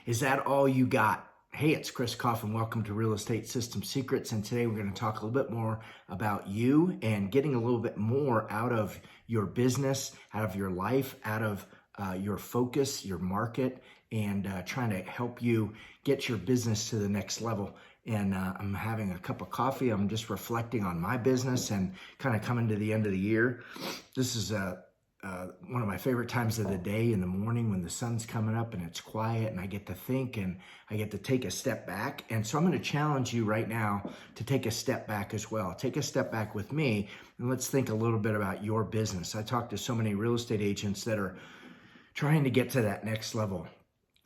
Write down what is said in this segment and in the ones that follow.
Is that all you got? Hey, it's Chris Coffin. Welcome to Real Estate System Secrets. And today we're going to talk a little bit more about you and getting a little bit more out of your business, out of your life, out of your focus, your market, and trying to help you get your business to the next level. And I'm having a cup of coffee. I'm just reflecting on my business and kind of coming to the end of the year. This is one of my favorite times of the day in the morning when the sun's coming up and it's quiet and I get to think and I get to take a step back. And so I'm going to challenge you right now to take a step back as well. Take a step back with me and let's think a little bit about your business. I talk to so many real estate agents that are trying to get to that next level.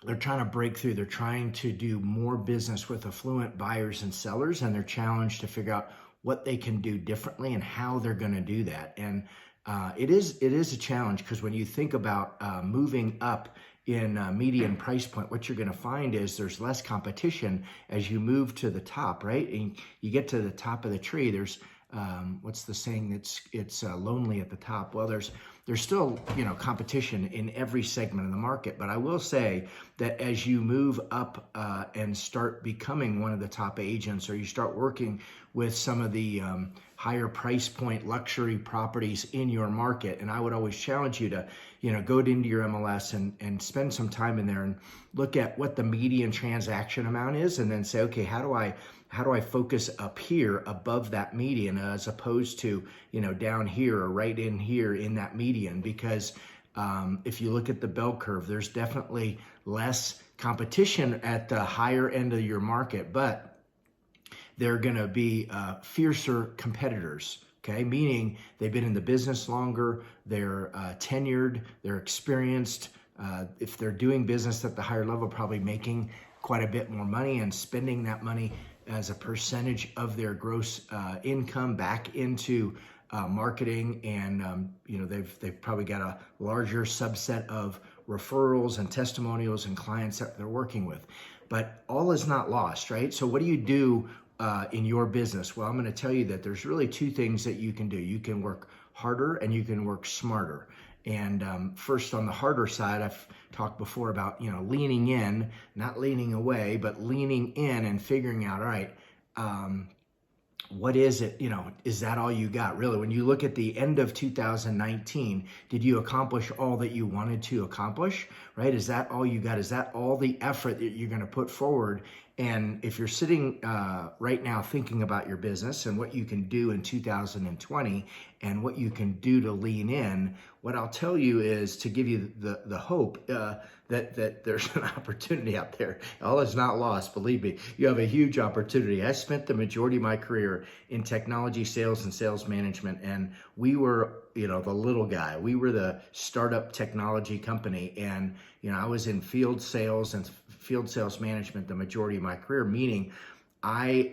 They're trying to break through. They're trying to do more business with affluent buyers and sellers, and they're challenged to figure out what they can do differently and how they're going to do that. And it is a challenge because when you think about moving up in median price point, what you're going to find is there's less competition as you move to the top, right? And you get to the top of the tree. There's what's the saying? It's lonely at the top. Well, there's still competition in every segment of the market, but I will say that as you move up and start becoming one of the top agents, or you start working with some of the higher price point luxury properties in your market, and I would always challenge you to go into your MLS and spend some time in there and look at what the median transaction amount is, and then say, okay, how do I focus up here above that median as opposed to down here or right in here in that median? Because if you look at the bell curve, there's definitely less competition at the higher end of your market, but they're going to be fiercer competitors. Okay, meaning they've been in the business longer, they're tenured, they're experienced. If they're doing business at the higher level, probably making quite a bit more money and spending that money as a percentage of their gross income back into marketing, and they've probably got a larger subset of referrals and testimonials and clients that they're working with. But all is not lost, right? So what do you do in your business? Well, I'm going to tell you that there's really two things that you can do. You can work harder and you can work smarter. And first, on the harder side, I've talked before about leaning in, not leaning away, but leaning in and figuring out, all right, what is it? Is that all you got? Really, when you look at the end of 2019, did you accomplish all that you wanted to accomplish? Right? Is that all you got? Is that all the effort that you're going to put forward? And if you're sitting right now thinking about your business and what you can do in 2020 and what you can do to lean in, what I'll tell you is to give you the hope that there's an opportunity out there. All is not lost, believe me. You have a huge opportunity. I spent the majority of my career in technology sales and sales management, and we were the little guy. We were the startup technology company, and I was in field sales and field sales management the majority of my career, meaning I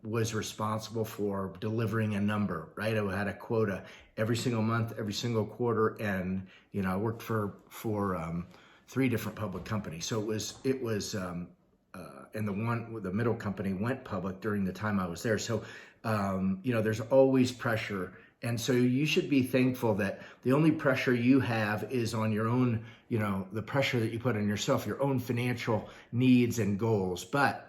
was responsible for delivering a number, right? I had a quota every single month, every single quarter, and I worked for 3 different public companies. So it was and the middle company went public during the time I was there. So there's always pressure. And so you should be thankful that the only pressure you have is on your own, the pressure that you put on yourself, your own financial needs and goals. But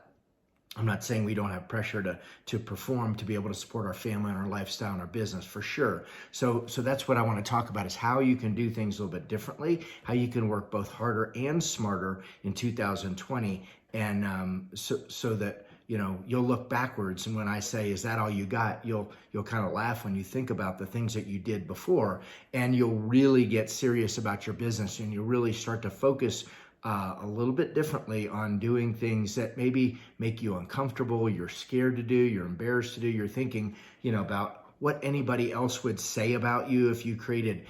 I'm not saying we don't have pressure to perform, to be able to support our family and our lifestyle and our business, for sure. So that's what I want to talk about, is how you can do things a little bit differently, how you can work both harder and smarter in 2020. And so that you'll look backwards, and when I say, is that all you got, you'll kind of laugh when you think about the things that you did before, and you'll really get serious about your business, and you'll really start to focus a little bit differently on doing things that maybe make you uncomfortable, you're scared to do, you're embarrassed to do, you're thinking about what anybody else would say about you if you created,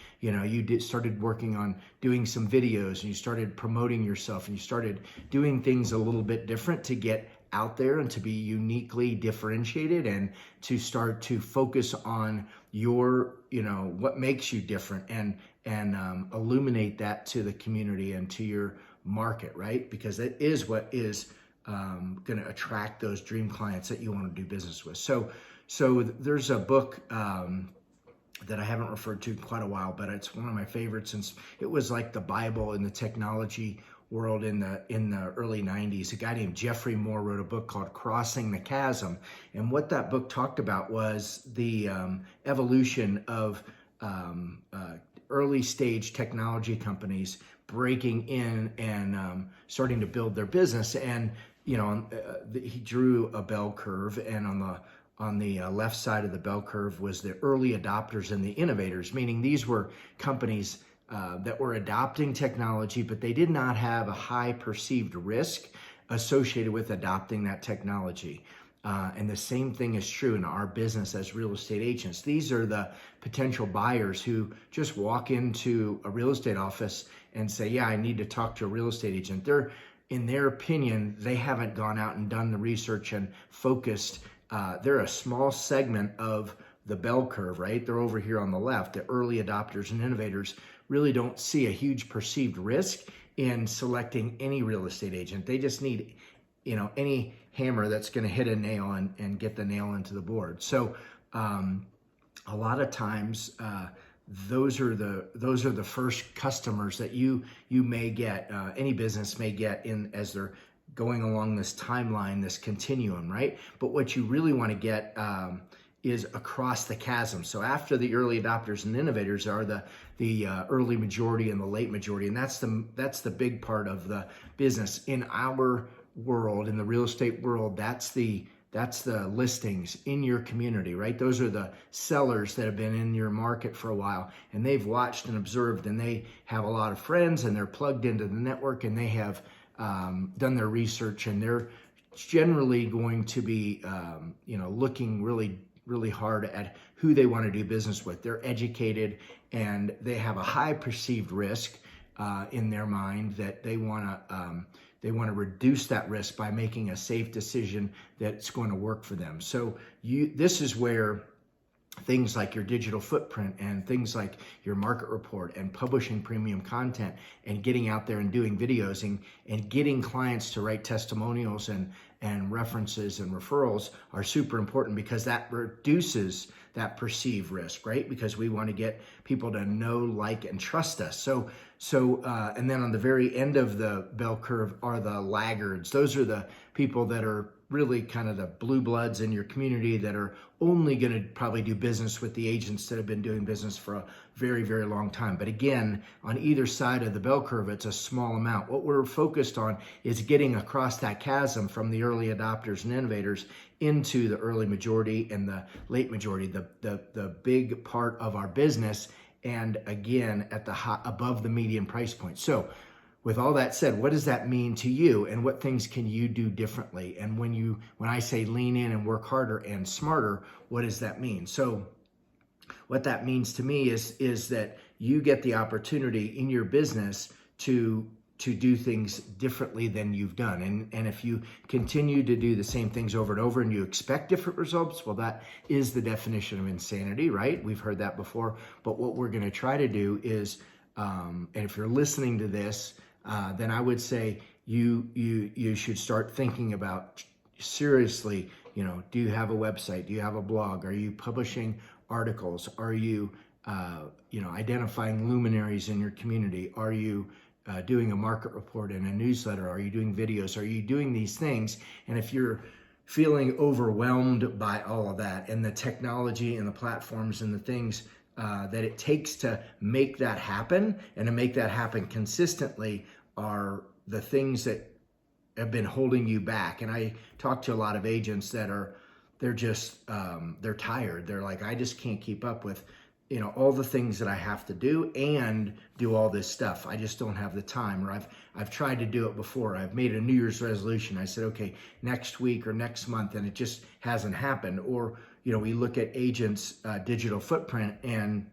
started working on doing some videos, and you started promoting yourself, and you started doing things a little bit different to get out there and to be uniquely differentiated, and to start to focus on your, what makes you different, and illuminate that to the community and to your market, right? Because that is what is going to attract those dream clients that you want to do business with. So there's a book that I haven't referred to in quite a while, but it's one of my favorites, since it was like the Bible in the technology world in the early 90s. A guy named Jeffrey Moore wrote a book called Crossing the Chasm. And what that book talked about was the evolution of early stage technology companies breaking in and starting to build their business. And he drew a bell curve, and on the left side of the bell curve was the early adopters and the innovators, meaning these were companies that were adopting technology, but they did not have a high perceived risk associated with adopting that technology. And the same thing is true in our business as real estate agents. These are the potential buyers who just walk into a real estate office and say, yeah, I need to talk to a real estate agent. In their opinion, they haven't gone out and done the research and focused. They're a small segment of the bell curve, right? They're over here on the left. The early adopters and innovators really don't see a huge perceived risk in selecting any real estate agent. They just need, any hammer that's going to hit a nail and get the nail into the board. So a lot of times, those are the first customers that you may get, any business may get in as they're going along this timeline, this continuum, right? But what you really want to get is across the chasm. So after the early adopters and innovators are the early majority and the late majority, and that's the big part of the business in our world, in the real estate world. That's the listings in your community, right? Those are the sellers that have been in your market for a while, and they've watched and observed, and they have a lot of friends, and they're plugged into the network, and they have done their research, and they're generally going to be, looking really hard at who they want to do business with. They're educated, and they have a high perceived risk in their mind that they want to reduce that risk by making a safe decision that's going to work for them. So this is where things like your digital footprint and things like your market report and publishing premium content and getting out there and doing videos and getting clients to write testimonials and references and referrals are super important, because that reduces that perceived risk, right? Because we want to get people to know, like, and trust us. So and then on the very end of the bell curve are the laggards. Those are the people that are really kind of the blue bloods in your community that are only going to probably do business with the agents that have been doing business for a very, very long time. But again, on either side of the bell curve, it's a small amount. What we're focused on is getting across that chasm from the early adopters and innovators into the early majority and the late majority, the big part of our business, and again, at the above the median price point. So with all that said, what does that mean to you, and what things can you do differently? And when I say lean in and work harder and smarter, what does that mean? So what that means to me is that you get the opportunity in your business to do things differently than you've done. And if you continue to do the same things over and over and you expect different results, well, that is the definition of insanity, right? We've heard that before. But what we're going to try to do is, and if you're listening to this, then I would say you should start thinking about seriously, do you have a website? Do you have a blog? Are you publishing articles? Are you, identifying luminaries in your community? Are you doing a market report and a newsletter? Are you doing videos? Are you doing these things? And if you're feeling overwhelmed by all of that and the technology and the platforms and the things that it takes to make that happen and to make that happen consistently are the things that have been holding you back. And I talk to a lot of agents that they're tired. They're like, I just can't keep up with, all the things that I have to do and do all this stuff. I just don't have the time. Or I've tried to do it before. I've made a New Year's resolution. I said, okay, next week or next month, and it just hasn't happened. Or, we look at agents' digital footprint and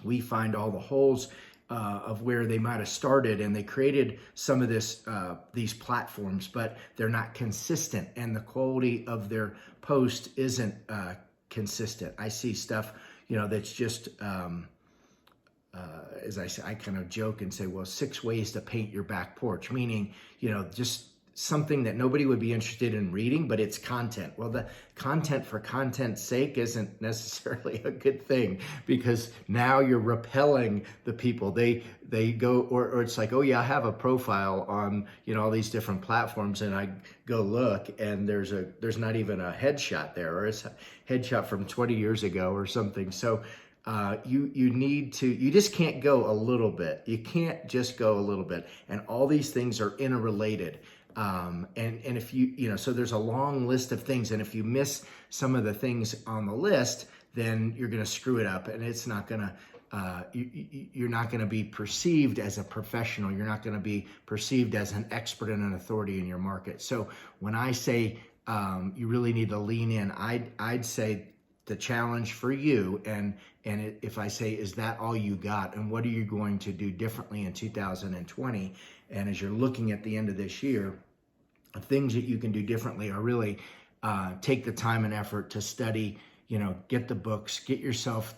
we find all the holes of where they might have started, and they created some of these platforms, but they're not consistent, and the quality of their post isn't consistent. I see stuff, that's just, as I say, I kind of joke and say, well, 6 ways to paint your back porch, meaning, just something that nobody would be interested in reading, but it's content. Well, the content for content's sake isn't necessarily a good thing, because now you're repelling the people. They go, or it's like, oh yeah, I have a profile on, all these different platforms, and I go look, and there's not even a headshot there, or it's a headshot from 20 years ago or something. So you just can't go a little bit. You can't just go a little bit. And all these things are interrelated. And if so there's a long list of things. And if you miss some of the things on the list, then you're going to screw it up, and it's not going to, you're not going to be perceived as a professional. You're not going to be perceived as an expert and an authority in your market. So when I say, you really need to lean in, I'd say the challenge for you, if I say, is that all you got, and what are you going to do differently in 2020? And as you're looking at the end of this year, things that you can do differently are really take the time and effort to study, get the books, get yourself,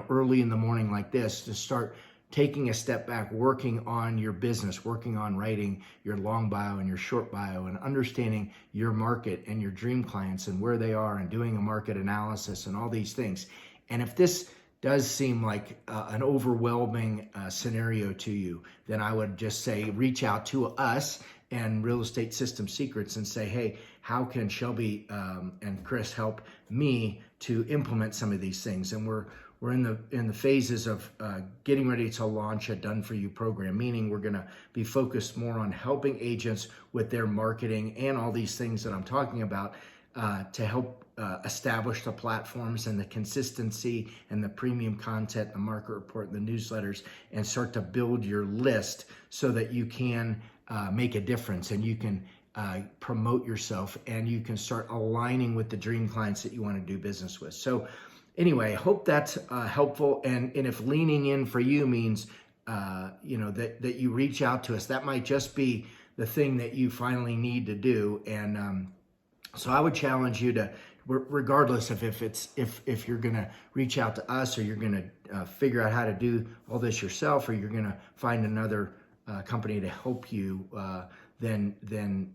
early in the morning like this, to start taking a step back, working on your business, working on writing your long bio and your short bio, and understanding your market and your dream clients and where they are, and doing a market analysis and all these things. And if this does seem like an overwhelming scenario to you, then I would just say, reach out to us and Real Estate System Secrets and say, hey, how can Shelby and Chris help me to implement some of these things? And we're in the phases of getting ready to launch a Done For You program, meaning we're going to be focused more on helping agents with their marketing and all these things that I'm talking about, to help establish the platforms and the consistency and the premium content, the market report, and the newsletters, and start to build your list so that you can make a difference, and you can promote yourself, and you can start aligning with the dream clients that you want to do business with. So anyway, I hope that's helpful. And if leaning in for you means, that you reach out to us, that might just be the thing that you finally need to do. And so I would challenge you to, regardless of if you're going to reach out to us, or you're going to figure out how to do all this yourself, or you're going to find another company to help you, then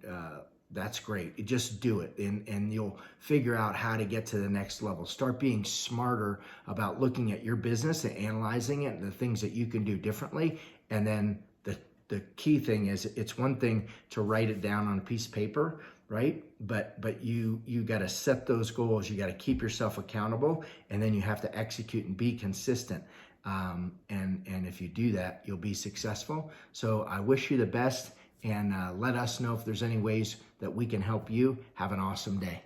that's great. You just do it, and you'll figure out how to get to the next level. Start being smarter about looking at your business and analyzing it, and the things that you can do differently. And then the key thing is, it's one thing to write it down on a piece of paper, right? But you got to set those goals. You got to keep yourself accountable, and then you have to execute and be consistent. And if you do that, you'll be successful. So I wish you the best, and let us know if there's any ways that we can help you. Have an awesome day.